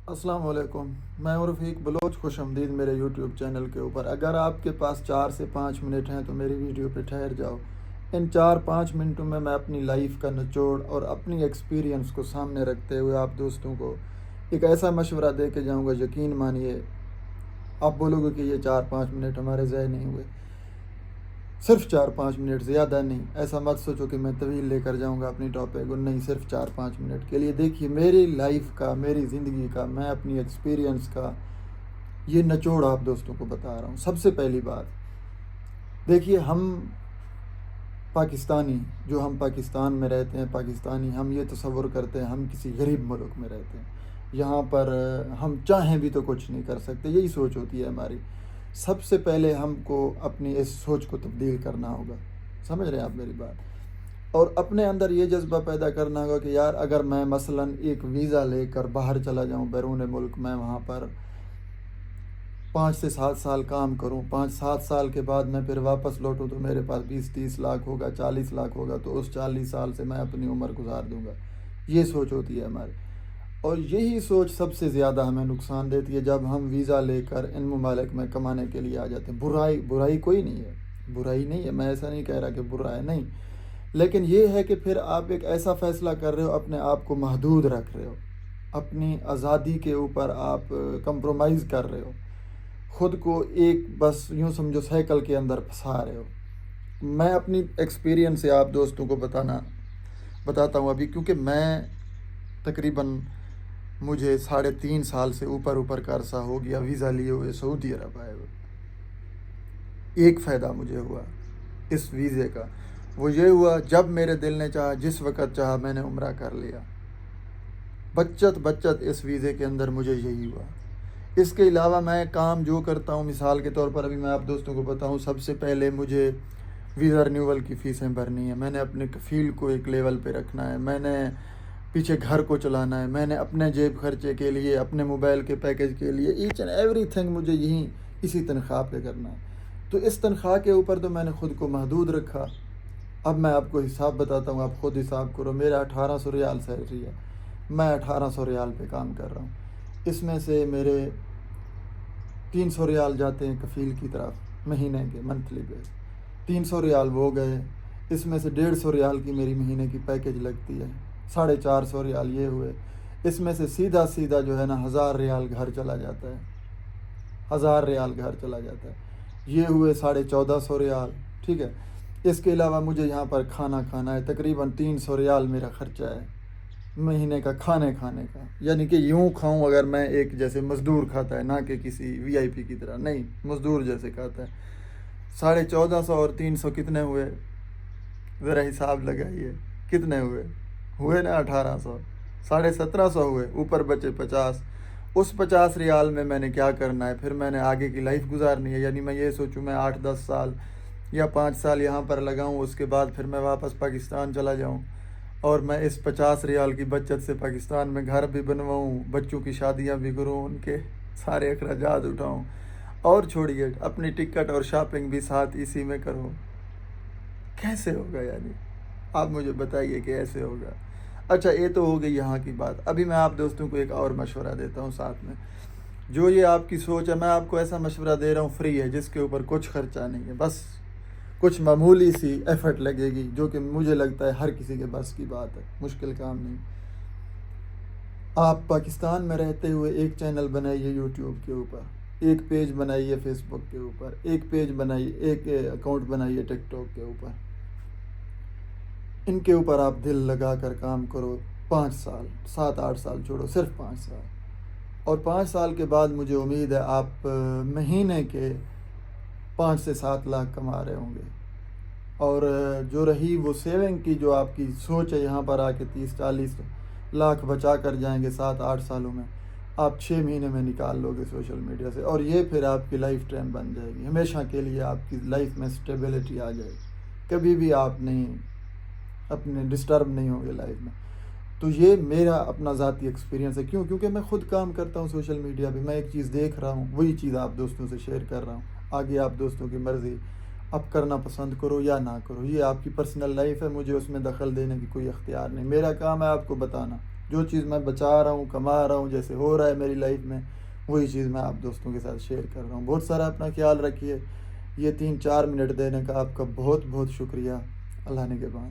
السلام علیکم، میں ہوں رفیق بلوچ، خوش آمدید میرے یوٹیوب چینل کے اوپر۔ اگر آپ کے پاس 4 سے 5 منٹ ہیں تو میری ویڈیو پہ ٹھہر جاؤ۔ ان 4 5 منٹوں میں اپنی لائف کا نچوڑ اور اپنی ایکسپیرینس کو سامنے رکھتے ہوئے آپ دوستوں کو ایک ایسا مشورہ دے کے جاؤں گا، یقین مانیے آپ بولو گے کہ یہ 4 5 منٹ ہمارے ضائع نہیں ہوئے۔ صرف 4 5 منٹ، زیادہ نہیں۔ ایسا مت سوچو کہ میں طویل لے کر جاؤں گا اپنی ٹاپک کو، نہیں، صرف 4 5 منٹ کے لیے دیکھیے میری لائف کا، میری زندگی کا، میں اپنی ایکسپیرینس کا یہ نچوڑ آپ دوستوں کو بتا رہا ہوں۔ سب سے پہلی بات دیکھیے، ہم پاکستانی، جو ہم پاکستان میں رہتے ہیں، پاکستانی، ہم یہ تصور کرتے ہیں ہم کسی غریب ملک میں رہتے ہیں، یہاں پر ہم چاہیں بھی تو کچھ نہیں کر سکتے، یہی سوچ ہوتی ہے ہماری۔ سب سے پہلے ہم کو اپنی اس سوچ کو تبدیل کرنا ہوگا، سمجھ رہے ہیں آپ میری بات؟ اور اپنے اندر یہ جذبہ پیدا کرنا ہوگا کہ یار اگر میں مثلاً ایک ویزا لے کر باہر چلا جاؤں بیرون ملک، میں وہاں پر 5 سے 7 سال کام کروں، 5 7 سال کے بعد میں پھر واپس لوٹوں تو میرے پاس 20 30 لاکھ ہوگا، 40 لاکھ ہوگا، تو اس 40 سال سے میں اپنی عمر گزار دوں گا، یہ سوچ ہوتی ہے ہماری۔ اور یہی سوچ سب سے زیادہ ہمیں نقصان دیتی ہے جب ہم ویزا لے کر ان ممالک میں کمانے کے لیے آ جاتے ہیں۔ برائی کوئی نہیں ہے، برائی نہیں ہے، میں ایسا نہیں کہہ رہا کہ برا ہے، نہیں، لیکن یہ ہے کہ پھر آپ ایک ایسا فیصلہ کر رہے ہو، اپنے آپ کو محدود رکھ رہے ہو، اپنی آزادی کے اوپر آپ کمپرومائز کر رہے ہو، خود کو ایک بس یوں سمجھو سائیکل کے اندر پھنسا رہے ہو۔ میں اپنی ایکسپیرینس سے آپ دوستوں کو بتاتا ہوں ابھی، کیونکہ میں تقریباً مجھے 3.5 سال سے اوپر کا عرصہ ہو گیا ویزا لیے ہوئے سعودی عرب آئے ہوئے۔ ایک فائدہ مجھے ہوا اس ویزے کا، وہ یہ ہوا جب میرے دل نے چاہا، جس وقت چاہا، میں نے عمرہ کر لیا۔ بچت اس ویزے کے اندر مجھے یہی ہوا۔ اس کے علاوہ میں کام جو کرتا ہوں، مثال کے طور پر ابھی میں آپ دوستوں کو بتاؤں، سب سے پہلے مجھے ویزا رینیول کی فیسیں بھرنی ہے، میں نے اپنے کفیل کو ایک لیول پہ رکھنا ہے، میں نے پیچھے گھر کو چلانا ہے، میں نے اپنے جیب خرچے کے لیے، اپنے موبائل کے پیکج کے لیے، ایچ اینڈ ایوری تھنگ مجھے اسی تنخواہ پہ کرنا ہے۔ تو اس تنخواہ کے اوپر تو میں نے خود کو محدود رکھا۔ اب میں آپ کو حساب بتاتا ہوں، آپ خود حساب کرو۔ میرا 1800 ریال سیلری ہے، میں 1800 ریال پہ کام کر رہا ہوں۔ اس میں سے میرے 300 ریال جاتے ہیں کفیل کی طرف مہینے کے، منتھلی پہ 300 ریال وہ گئے۔ اس میں سے 150 ریال کی میری مہینے کی پیکج لگتی ہے، 450 ریال یہ ہوئے۔ اس میں سے سیدھا جو ہے نا 1000 ریال گھر چلا جاتا ہے، 1000 ریال گھر چلا جاتا ہے، یہ ہوئے 1450 ریال، ٹھیک ہے۔ اس کے علاوہ مجھے یہاں پر کھانا کھانا ہے، تقریباً 300 ریال میرا خرچہ ہے مہینے کا کھانے کا، یعنی کہ یوں کھاؤں اگر میں ایک جیسے مزدور کھاتا ہے، نہ کہ کسی VIP کی طرح، نہیں، مزدور جیسے کھاتا ہے۔ 1450 اور 300 کتنے ہوئے؟ ذرا حساب لگائیے، کتنے ہوئے نا 1800، 1750 ہوئے، اوپر بچے 50۔ اس 50 ریال میں نے کیا کرنا ہے؟ پھر میں نے آگے کی لائف گزارنی ہے، یعنی میں یہ سوچوں میں 8 10 سال یا 5 سال یہاں پر لگاؤں، اس کے بعد پھر میں واپس پاکستان چلا جاؤں، اور میں اس 50 ریال کی بچت سے پاکستان میں گھر بھی بنواؤں، بچوں کی شادیاں بھی کروں، ان کے سارے اخراجات اٹھاؤں، اور چھوڑیے اپنی ٹکٹ اور شاپنگ بھی ساتھ اسی میں کروں۔ کیسے ہوگا؟ یعنی آپ مجھے بتائیے کہ ایسے ہوگا؟ اچھا، یہ تو ہو گئی یہاں کی بات۔ ابھی میں آپ دوستوں کو ایک اور مشورہ دیتا ہوں ساتھ میں، جو یہ آپ کی سوچ ہے، میں آپ کو ایسا مشورہ دے رہا ہوں، فری ہے، جس کے اوپر کچھ خرچہ نہیں ہے، بس کچھ معمولی سی ایفرٹ لگے گی، جو کہ مجھے لگتا ہے ہر کسی کے بس کی بات ہے، مشکل کام نہیں۔ آپ پاکستان میں رہتے ہوئے ایک چینل بنائیے یوٹیوب کے اوپر، ایک پیج بنائیے فیس بک کے اوپر، ایک پیج بنائیے، ایک اکاؤنٹ بنائیے ٹک ٹاک کے اوپر۔ ان کے اوپر آپ دل لگا کر کام کرو، 5 سال، 7 8 سال چھوڑو، صرف 5 سال، اور 5 سال کے بعد مجھے امید ہے آپ مہینے کے 5 سے 7 لاکھ کما رہے ہوں گے۔ اور جو رہی وہ سیونگ کی، جو آپ کی سوچ ہے یہاں پر آ کے 30 40 لاکھ بچا کر جائیں گے 7 8 سالوں میں، آپ 6 مہینے میں نکال لو گے سوشل میڈیا سے، اور یہ پھر آپ کی لائف ٹائم بن جائے گی، ہمیشہ کے لیے آپ کی لائف میں سٹیبلٹی آ جائے گی، کبھی بھی آپ اپنے ڈسٹرب نہیں ہوں گے لائف میں۔ تو یہ میرا اپنا ذاتی ایکسپیرینس ہے، کیونکہ میں خود کام کرتا ہوں سوشل میڈیا پہ، میں ایک چیز دیکھ رہا ہوں، وہی چیز آپ دوستوں سے شیئر کر رہا ہوں۔ آگے آپ دوستوں کی مرضی، اب کرنا پسند کرو یا نہ کرو، یہ آپ کی پرسنل لائف ہے، مجھے اس میں دخل دینے کی کوئی اختیار نہیں، میرا کام ہے آپ کو بتانا۔ جو چیز میں بچا رہا ہوں، کما رہا ہوں، جیسے ہو رہا ہے میری لائف میں، وہی چیز میں آپ دوستوں کے ساتھ شیئر کر رہا ہوں۔ بہت سارا اپنا خیال رکھیے۔ یہ 3-4 منٹ دینے کا آپ کا بہت بہت شکریہ۔ اللہ نگہبان۔